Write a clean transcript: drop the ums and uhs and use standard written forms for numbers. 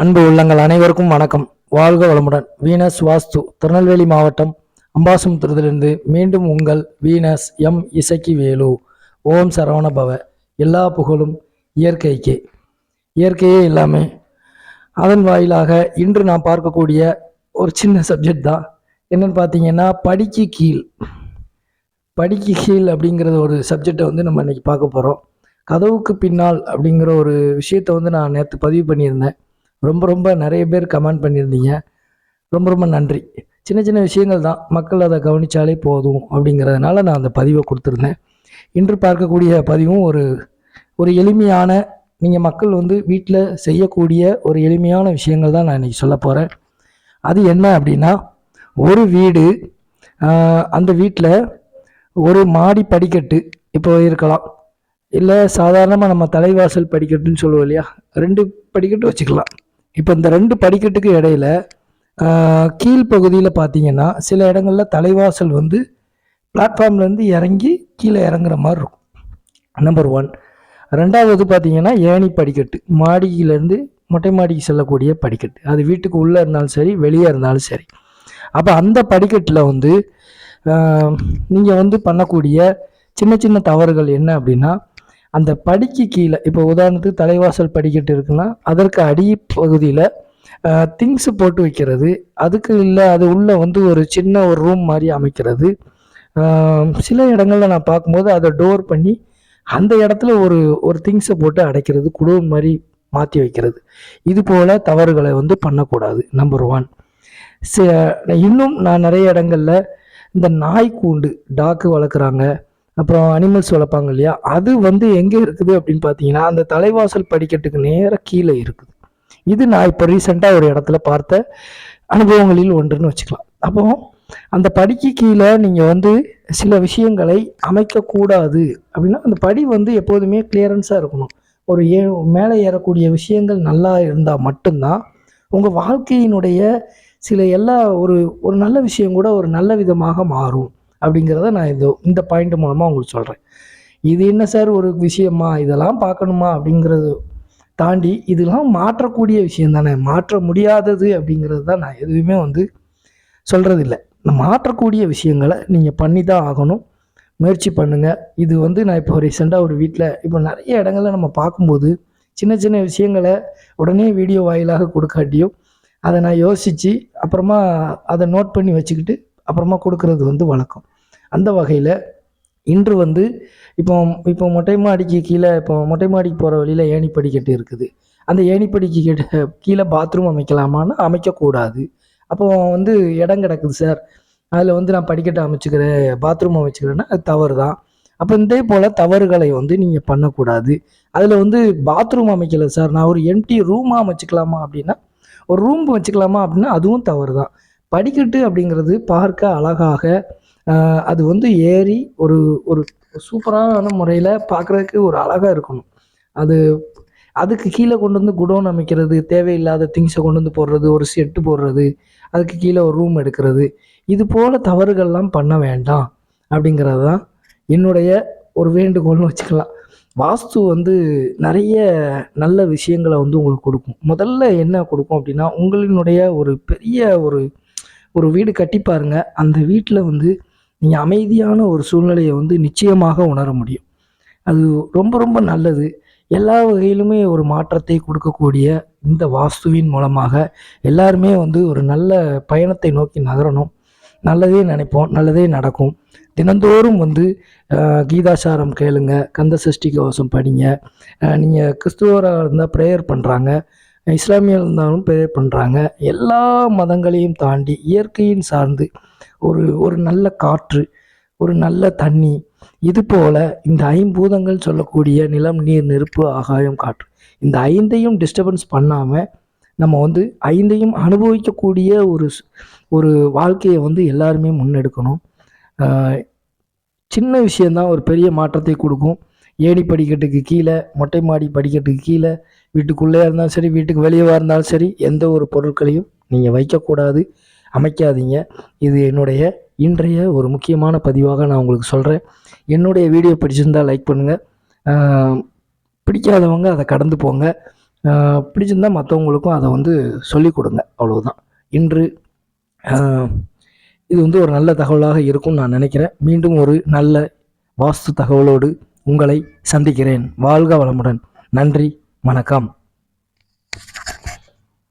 அன்பு உள்ளங்கள் அனைவருக்கும் வணக்கம். வாழ்க வளமுடன். வீனஸ் வாஸ்து திருநெல்வேலி மாவட்டம் அம்பாசமுத்திரத்திலிருந்து மீண்டும் உங்கள் வீனஸ் எம் இசக்கி வேலு. ஓம் சரவண பவ. எல்லா புகழும் இயற்கைக்கே. இயற்கையே எல்லாமே. அதன் வாயிலாக இன்று நான் பார்க்கக்கூடிய ஒரு சின்ன சப்ஜெக்ட் தான் என்னன்னு பார்த்தீங்கன்னா, படிக்கு கீழ் அப்படிங்கிறத ஒரு சப்ஜெக்டை நம்ம இன்னைக்கு பார்க்க போகிறோம். கதவுக்கு பின்னால் அப்படிங்கிற ஒரு விஷயத்தை நான் நேற்று பதிவு பண்ணியிருந்தேன். ரொம்ப நிறைய பேர் கமெண்ட் பண்ணியிருந்தீங்க. ரொம்ப நன்றி. சின்ன சின்ன விஷயங்கள் தான், மக்கள் அதை கவனித்தாலே போதும் அப்படிங்கிறதுனால நான் அந்த பதிவை கொடுத்துருந்தேன். இன்று பார்க்கக்கூடிய பதிவும் ஒரு எளிமையான, நீங்கள் மக்கள் வீட்டில் செய்யக்கூடிய ஒரு எளிமையான விஷயங்கள் தான் நான் இன்றைக்கி சொல்ல போகிறேன். அது என்ன அப்படின்னா, ஒரு வீடு, அந்த வீட்டில் ஒரு மாடி படிக்கட்டு இப்போ இருக்கலாம், இல்லை சாதாரணமாக நம்ம தலைவாசல் படிக்கட்டுன்னு சொல்லுவோம் இல்லையா, 2 படிக்கட்டு வச்சுக்கலாம். இப்போ இந்த 2 படிக்கட்டுக்கு இடையில கீழ்ப்பகுதியில் பார்த்தீங்கன்னா, சில இடங்களில் தலைவாசல் பிளாட்ஃபார்ம்லேருந்து இறங்கி கீழே இறங்குற மாதிரி இருக்கும். நம்பர் 1. 2வது பார்த்தீங்கன்னா ஏணி படிக்கட்டு, மாடியிலேருந்து மொட்டை மாடிக்கு செல்லக்கூடிய படிக்கட்டு. அது வீட்டுக்கு உள்ளே இருந்தாலும் சரி, வெளியே இருந்தாலும் சரி. அப்போ அந்த படிக்கட்டில் நீங்கள் பண்ணக்கூடிய சின்ன சின்ன தவறுகள் என்ன அப்படின்னா, அந்த படிக்கு கீழே, இப்போ உதாரணத்துக்கு தலைவாசல் படிக்கட்டு இருக்குன்னா அதற்கு அடி பகுதியில் திங்ஸ் போட்டு வைக்கிறது, அதுக்கு இல்லை அது உள்ள ஒரு சின்ன ஒரு ரூம் மாதிரி அமைக்கிறது. சில இடங்களில் நான் பார்க்கும்போது அதை டோர் பண்ணி அந்த இடத்துல ஒரு திங்ஸை போட்டு அடைக்கிறது, குடோன் மாதிரி மாற்றி வைக்கிறது. இது போல் தவறுகளை பண்ணக்கூடாது. நம்பர் 1. இன்னும் நான் நிறைய இடங்களில் இந்த நாய்க்கூண்டு, டாக்கு வளர்க்குறாங்க, அப்புறம் அனிமல்ஸ் வளர்ப்பாங்க இல்லையா, அது எங்கே இருக்குது அப்படின்னு பார்த்தீங்கன்னா, அந்த தலைவாசல் படிக்கட்டுக்கு நேராக கீழே இருக்குது. இது நான் இப்போ ரீசெண்டாக ஒரு இடத்துல பார்த்த அனுபவங்களில் ஒன்றுன்னு வச்சுக்கலாம். அப்போ அந்த படிக்கு கீழே நீங்கள் சில விஷயங்களை அமைக்கக்கூடாது. அப்படின்னா அந்த படி எப்போதுமே கிளியரன்ஸாக இருக்கணும். ஒரு மேலே ஏறக்கூடிய விஷயங்கள் நல்லா இருந்தால் மட்டும்தான் உங்கள் வாழ்க்கையினுடைய சில எல்லா ஒரு நல்ல விஷயம் கூட ஒரு நல்ல விதமாக மாறும் அப்படிங்கிறத நான் இந்த பாயிண்ட் மூலமாக உங்களுக்கு சொல்கிறேன். இது என்ன சார் ஒரு விஷயமா, இதெல்லாம் பார்க்கணுமா அப்படிங்கிறது தாண்டி, இதெல்லாம் மாற்றக்கூடிய விஷயம் தானே, மாற்ற முடியாதது அப்படிங்கிறது தான் நான் எதுவுமே சொல்கிறது இல்லை. மாற்றக்கூடிய விஷயங்களை நீங்கள் பண்ணி தான் ஆகணும். முயற்சி பண்ணுங்கள். இது நான் இப்போ ரீசெண்டாக ஒரு வீட்டில் இப்போ நிறைய இடங்களில் நம்ம பார்க்கும்போது சின்ன சின்ன விஷயங்களை உடனே வீடியோ வாயிலாக கொடுக்காட்டியும் அதை நான் யோசித்து அப்புறமா அதை நோட் பண்ணி வச்சுக்கிட்டு அப்புறமா கொடுக்கறது வழக்கம். அந்த வகையில் இன்று இப்போ மொட்டை மாடிக்கு கீழே, இப்போ மொட்டை மாடிக்கு போகிற வழியில் ஏணி படிக்கட்டு இருக்குது. அந்த ஏணி படிக்கட்டு கீழே பாத்ரூம் அமைக்கலாமான்னு அமைக்கக்கூடாது. அப்போ இடம் கிடக்குது சார், அதில் நான் படிக்கட்டை அமைச்சுக்கிறேன், பாத்ரூம் அமைச்சுக்கிறேன்னா அது தவறு தான். அப்போ இதே போல் தவறுகளை நீங்கள் பண்ணக்கூடாது. அதில் பாத்ரூம் அமைக்கலை சார், நான் ஒரு எம்டி ரூமாக அமைச்சிக்கலாமா அப்படின்னா, ஒரு ரூம் வச்சுக்கலாமா அப்படின்னா அதுவும் தவறு தான். படிக்கட்டு அப்படிங்கிறது பார்க்க அழகாக, அது ஏறி ஒரு சூப்பரான முறையில் பார்க்குறதுக்கு ஒரு அழகாக இருக்கணும். அதுக்கு கீழே கொண்டு குடோன் அமைக்கிறது, தேவையில்லாத திங்ஸை கொண்டு போடுறது, ஒரு செட்டு போடுறது, அதுக்கு கீழே ஒரு ரூம் எடுக்கிறது, இது போல் தவறுகள்லாம் பண்ண வேண்டாம் அப்படிங்கிறது தான் என்னுடைய ஒரு வேண்டுகோள்னு வச்சுக்கலாம். வாஸ்து நிறைய நல்ல விஷயங்களை உங்களுக்கு கொடுக்கும். முதல்ல என்ன கொடுக்கும் அப்படின்னா, உங்களினுடைய ஒரு பெரிய ஒரு வீடு கட்டி பாருங்க, அந்த வீட்டில் நீங்கள் அமைதியான ஒரு சூழ்நிலையை நிச்சயமாக உணர முடியும். அது ரொம்ப நல்லது. எல்லா வகையிலுமே ஒரு மாற்றத்தை கொடுக்கக்கூடிய இந்த வாஸ்துவின் மூலமாக எல்லாருமே ஒரு நல்ல பயணத்தை நோக்கி நகரணும். நல்லதே நினைப்போம், நல்லதே நடக்கும். தினந்தோறும் கீதாசாரம் கேளுங்க, கந்த சஷ்டி கவசம் படிங்க. நீங்கள் கிறிஸ்துவராக இருந்தால் ப்ரேயர் பண்ணுறாங்க, இஸ்லாமியர் இருந்தாலும் ப்ரேயர் பண்ணுறாங்க. எல்லா மதங்களையும் தாண்டி இயற்கையின் சார்ந்து ஒரு நல்ல காற்று, ஒரு நல்ல தண்ணி, இது போல் இந்த 5 பூதங்கள் சொல்லக்கூடிய நிலம், நீர், நெருப்பு, ஆகாயம், காற்று, இந்த 5ஐயும் டிஸ்டர்பன்ஸ் பண்ணாமல் நம்ம 5ஐயும் அனுபவிக்கக்கூடிய ஒரு வாழ்க்கையை எல்லாருமே முன்னெடுக்கணும். சின்ன விஷயந்தான் ஒரு பெரிய மாற்றத்தை கொடுக்கும். ஏணி படிக்கட்டுக்கு கீழே, மொட்டை மாடி படிக்கட்டுக்கு கீழே, வீட்டுக்குள்ளே இருந்தாலும் சரி, வீட்டுக்கு வெளியே இருந்தாலும் சரி, எந்த ஒரு பொருட்களையும் நீங்கள் வைக்கக்கூடாது, அமைக்காதீங்க. இது என்னுடைய இன்றைய ஒரு முக்கியமான பதிவாக நான் உங்களுக்கு சொல்கிறேன். என்னுடைய வீடியோ பிடிச்சிருந்தால் லைக் பண்ணுங்கள், பிடிக்காதவங்க அதை கடந்து போங்க. பிடிச்சிருந்தா மற்றவங்களுக்கும் அதை வந்து சொல்லிக் கொடுங்க. அவ்வளவுதான். இன்று இது வந்து ஒரு நல்ல தகவலாக இருக்கும்னு நான் நினைக்கிறேன். மீண்டும் ஒரு நல்ல வாஸ்து தகவலோடு உங்களை சந்திக்கிறேன். வாழ்க வளமுடன். நன்றி, வணக்கம்.